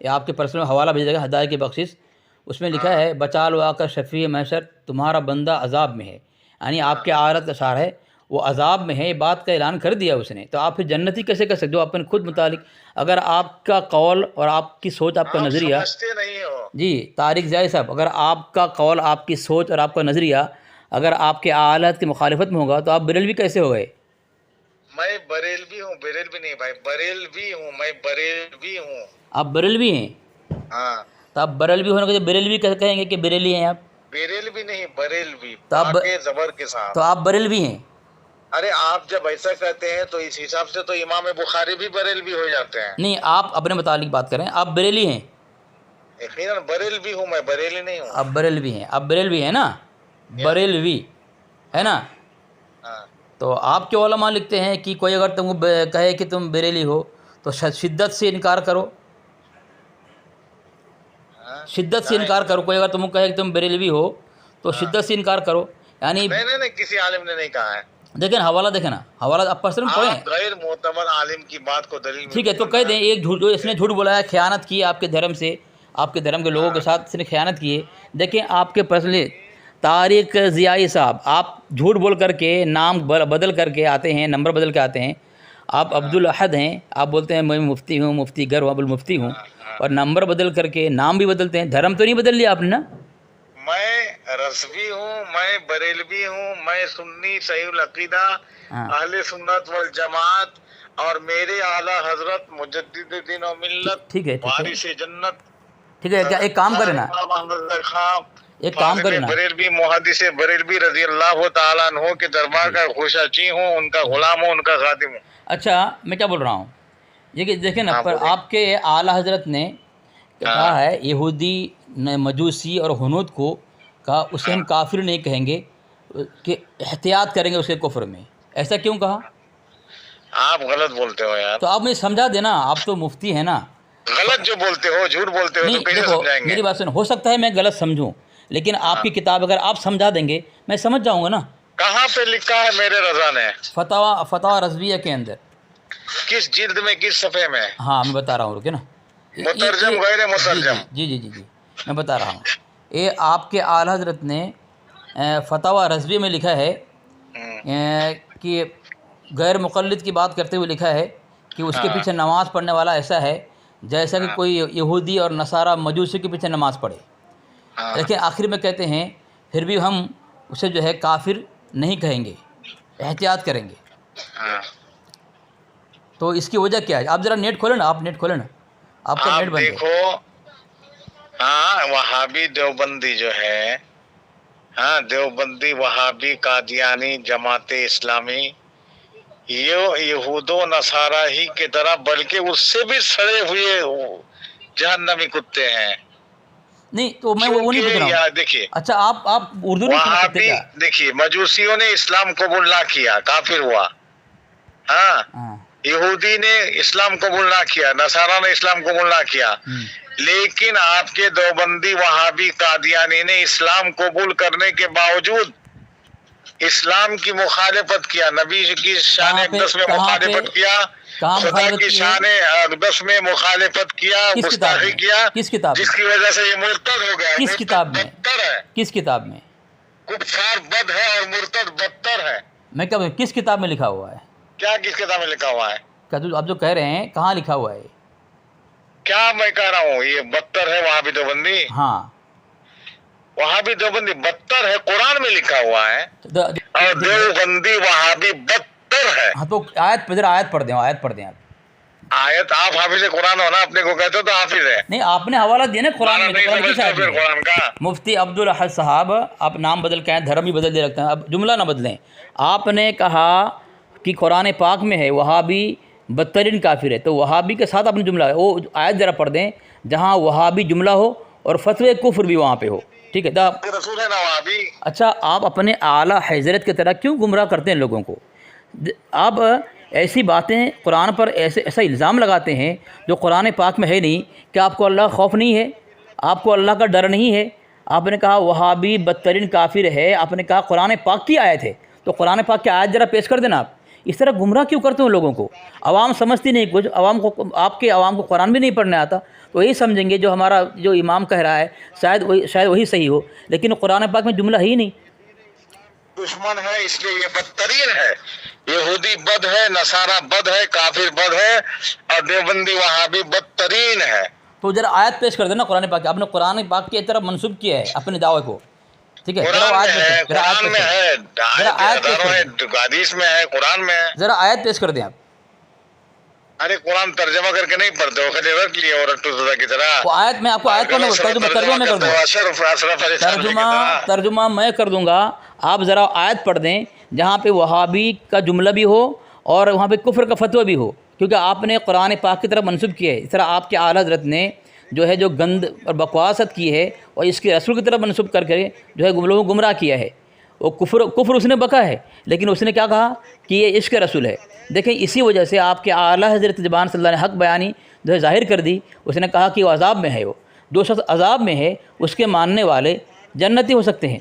یہ آپ کے پرسنل حوالہ بھیجا گیا ہدایت کی بخشش، اس میں لکھا ہے بچا لو آ کر شفیع محشر تمہارا بندہ عذاب میں ہے، یعنی آپ کے عارت اشعار ہے وہ عذاب میں ہے، یہ بات کا اعلان کر دیا اس نے، تو آپ پھر جنتی کیسے کر سکتے ہو اپنے خود متعلق؟ اگر آپ کا قول اور آپ کی سوچ، آپ کا آپ نظریہ، سمجھتے نہیں ہو۔ جی طارق زیائی صاحب، اگر آپ کا قول، آپ کی سوچ اور آپ کا نظریہ اگر آپ کے اعلیٰ کی مخالفت میں ہوگا تو آپ بریلوی کیسے ہو گئے؟ میں بریلوی ہوں، بریلوی نہیں بھائی، بریلوی ہوں، میں بریلوی ہوں۔ آپ بریلوی ہیں، ہاں، تو آپ بریلوی ہونے کے بریلوی کہیں گے کہ بریلی ہیں آپ؟ بریلوی نہیں، بریلوی، تو آپ پاکے زبر کے ساتھ۔ تو آپ بریلوی ہیں؟ ارے آپ جب ایسا کہتے ہیں تو اس حساب سے تو امام بخاری بھی بریلوی ہو جاتے ہیں۔ نہیں، آپ اپنے متعلق بات کریں، آپ بریلی ہیں؟ یقیناً بریلوی ہوں میں، بریلی نہیں ہوں۔ آپ بریلوی ہیں، آپ بریلوی ہیں نا، بریلوی ہے نا؟ ہاں، تو آپ کے علماء لکھتے ہیں کہ کوئی اگر تم کو کہے کہ تم بریلی ہو تو شدت سے انکار کرو، ہاں، شدت سے انکار کرو، کوئی اگر تم کو کہے کہ تم بریلوی ہو تو شدت سے انکار کرو، یعنی نہیں، کسی عالم نے نہیں کہا ہے۔ دیکھیں حوالہ دیکھیں نا، حوالہ آپ پرسنل پڑھیں، آپ غیر معتبر عالم کی بات کو دلیل میں ٹھیک ہے، تو کہہ دیں ایک جھوٹ، اس نے جھوٹ بولا ہے، خیانت کی آپ کے دھرم سے، آپ کے دھرم کے لوگوں کے ساتھ اس نے خیانت کی ہے۔ دیکھیں آپ کے پرسنلی طارق ضیائی صاحب، آپ جھوٹ بول کر کے نام بدل کر کے آتے ہیں، نمبر بدل کے آتے ہیں، آپ عبدالاحد ہیں، آپ بولتے ہیں میں مفتی ہوں، مفتی گر ہوں، ابوالمفتی ہوں، اور نمبر بدل کر کے نام بھی بدلتے ہیں، دھرم تو نہیں بدل لیا آپ نے نا؟ میں رضوی ہوں، میں بریلوی ہوں، میں سنی صحیح العقیدہ ہاں اہل سنت والجماعت، اور میرے اعلیٰ حضرت مجدد دین و ملت، ٹھیک ہے، ٹھیک ہے، وارث جنت، ٹھیک ہے، کیا ایک کام کریں نا، امام احمد خان ایک کام کریں نا، بریلوی محدث بریلوی رضی اللہ تعالیٰ عنہ کے دربار کا خوشاچی ہوں، ان کا غلام ہوں، ان کا خادم ہوں۔ اچھا میں کیا بول رہا ہوں، یہ کہ دیکھیں نا، ہاں، پر بولیے۔ آپ کے اعلیٰ حضرت نے کہا ہے یہودی مجوسی اور ہنود کو کہا اسے ہم کافر نہیں کہیں گے، کہ احتیاط کریں گے اس کے کفر میں، ایسا کیوں کہا؟ آپ غلط بولتے ہو یار، تو آپ مجھے سمجھا دینا، آپ تو مفتی ہیں نا۔ غلط جو بولتے ہو، جھوٹ بولتے ہو، تو نہیں کیسے دیکھو سمجھائیں گے؟ میری بات سن، ہو سکتا ہے میں غلط سمجھوں، لیکن آپ کی کتاب اگر آپ سمجھا دیں گے میں سمجھ جاؤں گا نا۔ کہاں پہ لکھا ہے میرے رضا نے؟ فتاوی رضویہ کے اندر، کس جلد میں، کس صفحے میں؟ ہاں میں بتا رہا ہوں، رکے نا، مترجم غیر مترجم؟ جی میں بتا رہا ہوں، یہ آپ کے اعلیٰ حضرت نے فتاوی رضویہ میں لکھا ہے کہ غیر مقلد کی بات کرتے ہوئے لکھا ہے کہ اس کے پیچھے نماز پڑھنے والا ایسا ہے جیسا کہ کوئی یہودی اور نصارہ مجوسی کے پیچھے نماز پڑھے، لیکن آخر میں کہتے ہیں پھر بھی ہم اسے جو ہے کافر نہیں کہیں گے، احتیاط کریں گے۔ تو اس کی وجہ کیا ہے؟ آپ ذرا نیٹ کھولیں نا، آپ نیٹ کھولیں نا، آپ کا نیٹ آپ بند ہے۔ دیکھو، ہاں وہابی دیوبندی جو ہے، ہاں دیوبندی وہابی قادیانی جماعت اسلامی، یہ یہود و نصارہ ہی کی طرح بلکہ اس سے بھی سڑے ہوئے جہنمی کتے ہیں۔ نہیں تو میں وہ نہیں پوچھ رہا ہوں، دیکھیے اچھا آپ اردو نہیں سمجھ سکتے وہابی، کیا؟ دیکھیے مجوسیوں نے اسلام قبول نہ کیا، کافر ہوا، ہاں ہاں یہودی نے اسلام قبول نہ کیا، نصارہ نے اسلام قبول نہ کیا، لیکن آپ کے دیوبندی وہابی قادیانی نے اسلام قبول کرنے کے باوجود اسلام کی مخالفت کیا، نبی کی شان اقدس میں مخالفت کیا، خدا کی شان اقدس میں مخالفت کیا، گستاخی کیا، جس کی وجہ سے یہ مرتد ہو گیا۔ کس کتاب میں؟ بدتر ہے، کس کتاب میں؟ کفار بد ہے اور مرتد بدتر ہے۔ میں کیا کس کتاب میں لکھا ہوا ہے؟ کیا کس کتاب میں لکھا ہوا ہے؟ آپ جو کہہ رہے ہیں کہاں لکھا ہوا ہے؟ کیا میں کہہ رہا ہوں یہ بدتر ہے وہابی دیوبندی؟ ہاں وہابی دیوبندی بدتر ہے، قرآن میں لکھا ہوا ہے، اور دیوبندی وہابی بدتر ہے۔ ہاں تو آیت ذرا آیت پڑھ دیں، آیت پڑھ دیں آپ۔ آیت، آپ حافظ قرآن ہونا اپنے کو کہتے ہو تو حافظ ہے، نہیں آپ نے حوالہ دیا نا قرآن میں، نہیں قرآن کی سمجھتے شاید پھر قرآن کا۔ مفتی عبدالاحد صاحب، آپ نام بدل کے ہیں، دھرم بھی بدل دے رکھتے ہیں، اب جملہ نہ بدلیں۔ آپ نے کہا کہ قرآن پاک میں ہے وہابی بدترین کافر ہے، تو وہابی کے ساتھ اپنے جملہ ہے وہ آیت ذرا پڑھ دیں جہاں وہابی جملہ ہو اور فتوی کفر بھی وہاں پہ ہو، ٹھیک ہے؟ رسول ہے نا وہابی۔ اچھا آپ اپنے اعلیٰ حضرت کی طرح کیوں گمراہ کرتے ہیں لوگوں کو؟ آپ ایسی باتیں قرآن پر ایسا الزام لگاتے ہیں جو قرآن پاک میں ہے نہیں کہ آپ کو اللہ کا خوف نہیں ہے، آپ کو اللہ کا ڈر نہیں ہے. آپ نے کہا وہابی بدترین کافر ہے، آپ نے کہا قرآن پاک کی آیت ہے، تو قرآن پاک کی آیت ذرا پیش کر دینا. آپ اس طرح گمراہ کیوں کرتے ہیں لوگوں کو؟ عوام سمجھتی نہیں کچھ، آپ کے عوام کو قرآن بھی نہیں پڑھنے آتا، تو یہی سمجھیں گے جو ہمارا جو امام کہہ رہا ہے شاید وہی صحیح ہو، لیکن قرآن پاک میں جملہ ہی نہیں. دشمن ہے اس لیے یہ بدترین ہے. یہودی بد ہے، نصارہ بد ہے، کافر بد ہے، اور دیوبندی وہابی بدترین ہے. تو ذرا آیت پیش کر دینا قرآن پاک کی. آپ نے قرآن پاک کی طرف منسوب کیا ہے اپنے دعوے کو، ٹھیک ہے؟ قرآن میں ہے، قرآن میں ہے، حدیث میں ہے، قرآن میں ہے. ذرا آیت پیش کر دیں آپ. ارے قرآن ترجمہ کر کے نہیں پڑھتے ہو، کدے رکھ لیے اور کی طرح. وہ آیت میں آپ کو آیت کرنا ترجمہ میں کر دوں گا، ترجمہ میں کر دوں گا. آپ ذرا آیت پڑھ دیں جہاں پہ وہابی کا جملہ بھی ہو اور وہاں پہ کفر کا فتویٰ بھی ہو، کیونکہ آپ نے قرآن پاک کی طرف منسوب کیا ہے. اس طرح آپ کے اعلیٰ حضرت نے جو ہے جو گند اور بکواست کی ہے اور اس کے رسول کی طرف منسوب کر کے جو ہے لوگوں کو گمراہ کیا ہے. وہ کفر اس نے بکا ہے، لیکن اس نے کیا کہا کہ یہ عشق رسول ہے. دیکھیں اسی وجہ سے آپ کے اعلیٰ حضرت زبان صلی اللہ نے حق بیانی جو ہے ظاہر کر دی. اس نے کہا کہ وہ عذاب میں ہے. وہ جو شخص عذاب میں ہے اس کے ماننے والے جنتی ہو سکتے ہیں.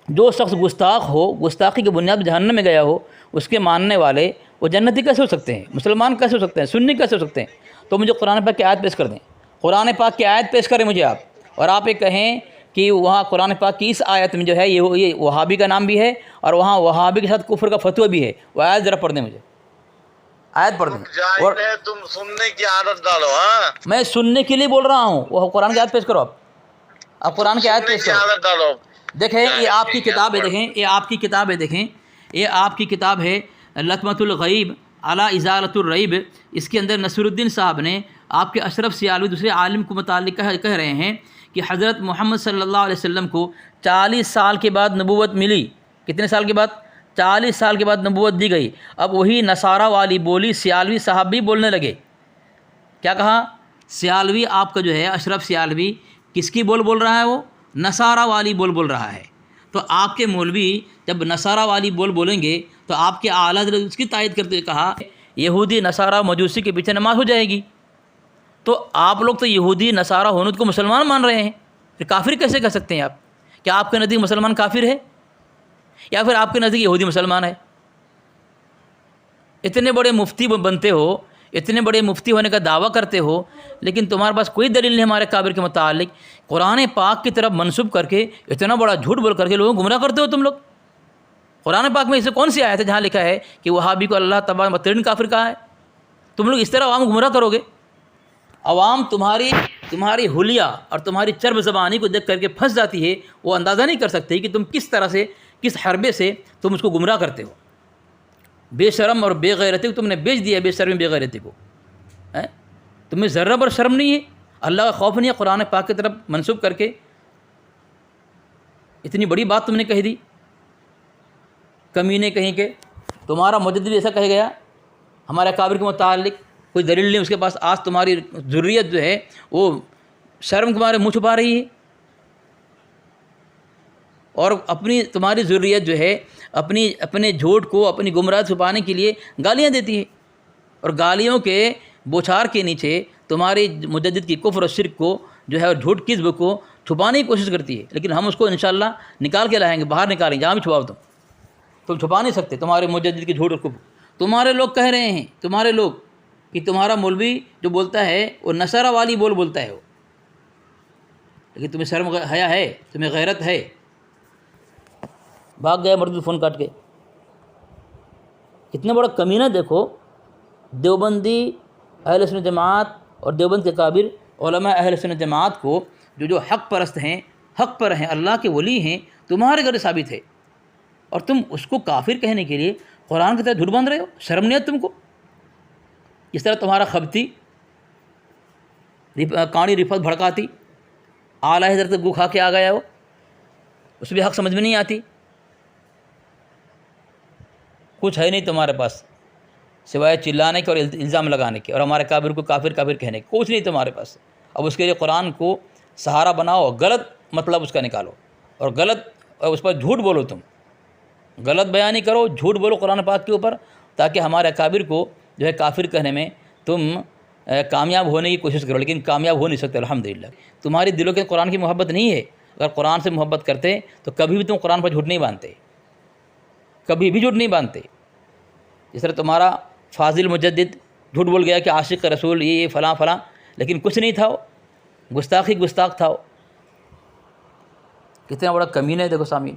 جو شخص گستاخ ہو، گستاخی کی بنیاد پر جہنم میں گیا ہو، اس کے ماننے والے وہ جنتی کیسے ہو سکتے ہیں؟ مسلمان کیسے ہو سکتے ہیں؟ سنی کیسے ہو سکتے ہیں؟ تو مجھے قرآن پاک کی آیت پیش کر دیں. قرآن پاک کی آیت پیش کریں مجھے آپ، اور آپ یہ کہیں کہ وہاں قرآن پاک کی اس آیت میں جو ہے یہ وہابی کا نام بھی ہے اور وہاں وہابی کے ساتھ کفر کا فتویٰ بھی ہے. وہ آیت ذرا پڑھ دیں مجھے، آیت پڑھ دیں. اور تم سننے کی عادت ڈالو. ہاں میں سننے کے لیے بول رہا ہوں، وہ قرآن کی آیت پیش کرو. آپ قرآن کی آیت پیش کرو. دیکھیں یہ آپ کی کتاب ہے، دیکھیں یہ آپ کی کتاب ہے، دیکھیں یہ آپ کی کتاب ہے لطمۃ الغیب علی ازالۃ الریب. اس کے اندر نصیر الدین صاحب نے آپ کے اشرف سیالوی دوسرے عالم کو متعلق کہہ رہے ہیں کہ حضرت محمد صلی اللہ علیہ وسلم کو 40 سال کے بعد نبوت ملی. کتنے سال کے بعد؟ 40 سال کے بعد نبوت دی گئی. اب وہی نصارہ والی بولی سیالوی صاحب بھی بولنے لگے. کیا کہا؟ سیالوی آپ کا جو ہے اشرف سیالوی کس کی بول رہا ہے؟ وہ نصارہ والی بول رہا ہے. تو آپ کے مولوی جب نصارہ والی بولیں گے تو آپ کے اعلیٰ حضرت اس کی تائید کرتے ہوئے کہا یہودی نصارہ مجوسی کے پیچھے نماز ہو جائے گی. تو آپ لوگ تو یہودی نصارہ ہونت کو مسلمان مان رہے ہیں، پھر کافر کیسے کہہ سکتے ہیں آپ؟ کیا آپ کے نزدیک مسلمان کافر ہے یا پھر آپ کے نزدیک یہودی مسلمان ہے؟ اتنے بڑے مفتی بنتے ہو، اتنے بڑے مفتی ہونے کا دعویٰ کرتے ہو، لیکن تمہارے پاس کوئی دلیل نہیں ہمارے کابر کے متعلق. قرآن پاک کی طرف منسوب کر کے اتنا بڑا جھوٹ بول کر کے لوگوں کو گمراہ کرتے ہو تم لوگ. قرآن پاک میں اسے کون سی آیت ہے جہاں لکھا ہے کہ وہابی کو اللہ تبارک بدترین کافر کہا ہے؟ تم لوگ اس طرح عوام گمراہ کرو گے. عوام تمہاری حلیہ اور تمہاری چرب زبانی کو دیکھ کر کے پھنس جاتی ہے. وہ اندازہ نہیں کر سکتے کہ تم کس طرح سے، کس حربے سے تم اس کو گمراہ کرتے ہو. بے شرم اور بے غیرتی کو تم نے بیچ دیا ہے. بے شرمی بے غیرتی کو تمہیں ذرہ بر شرم نہیں ہے، اللہ کا خوف نہیں ہے. قرآن پاک کی طرف منسوب کر کے اتنی بڑی بات تم نے کہہ دی. کمینے کہیں کہ تمہارا مجدد بھی ایسا کہہ گیا ہمارے کابر کے متعلق، کوئی دلیل نہیں اس کے پاس. آج تمہاری ذریت جو ہے وہ شرم تمہارے منہ چھپا رہی ہے، اور تمہاری ذریت جو ہے اپنے جھوٹ کو، اپنی گمراہ چھپانے کے لیے گالیاں دیتی ہے، اور گالیوں کے بوچھار کے نیچے تمہاری مجدد کی کفر و شرک کو جو ہے اور جھوٹ کذب کو چھپانے کی کوشش کرتی ہے. لیکن ہم اس کو انشاءاللہ نکال کے لائیں گے، باہر نکالیں گے. جہاں بھی چھپاؤ تم چھپا نہیں سکتے تمہارے مجدد کی جھوٹ اور کفر. تمہارے لوگ کہہ رہے ہیں، تمہارے لوگ، کہ تمہارا مولوی جو بولتا ہے وہ نصارہ والی بولتا ہے وہ. لیکن تمہیں شرم حیا ہے، تمہیں غیرت ہے. بھاگ گیا مردود فون کاٹ کے. کتنا بڑا کمینہ دیکھو. دیوبندی اہل سنت جماعت اور دیوبند کے کابر علماء اہل سنت جماعت کو جو حق پرست ہیں، حق پر ہیں، اللہ کے ولی ہیں، تمہارے گھر ثابت ہے، اور تم اس کو کافر کہنے کے لیے قرآن کی طرح جھوٹ باندھ رہے ہو. شرم نہیں ہے تم کو؟ اس طرح تمہارا خبتی کاڑی رفت بھڑکاتی اعلیٰ حضرت گو کھا کے آ گیا، وہ اس بھی حق سمجھ میں نہیں آتی. کچھ ہے نہیں تمہارے پاس سوائے چلانے کے اور الزام لگانے کے، اور ہمارے کافر کو کافر کہنے کے. کچھ نہیں تمہارے پاس. اب اس کے لیے قرآن کو سہارا بناؤ، غلط مطلب اس کا نکالو، اور غلط اس پر جھوٹ بولو. تم غلط بیانی کرو، جھوٹ بولو قرآن پاک کے اوپر، تاکہ ہمارے اکابر کو جو ہے کافر کہنے میں تم کامیاب ہونے کی کوشش کرو، لیکن کامیاب ہو نہیں سکتے الحمدللہ۔ تمہاری دلوں کے قرآن کی محبت نہیں ہے، اگر قرآن سے محبت کرتے تو کبھی بھی تم قرآن پر جھوٹ نہیں باندھتے، کبھی بھی جھوٹ نہیں باندھتے۔ جس طرح تمہارا فاضل مجدد جھوٹ بول گیا کہ عاشق رسول یہ فلاں فلاں، لیکن کچھ نہیں تھا، وہ گستاخ تھا وہ۔ کتنا بڑا کمینہ ہے دیکھو سامعین۔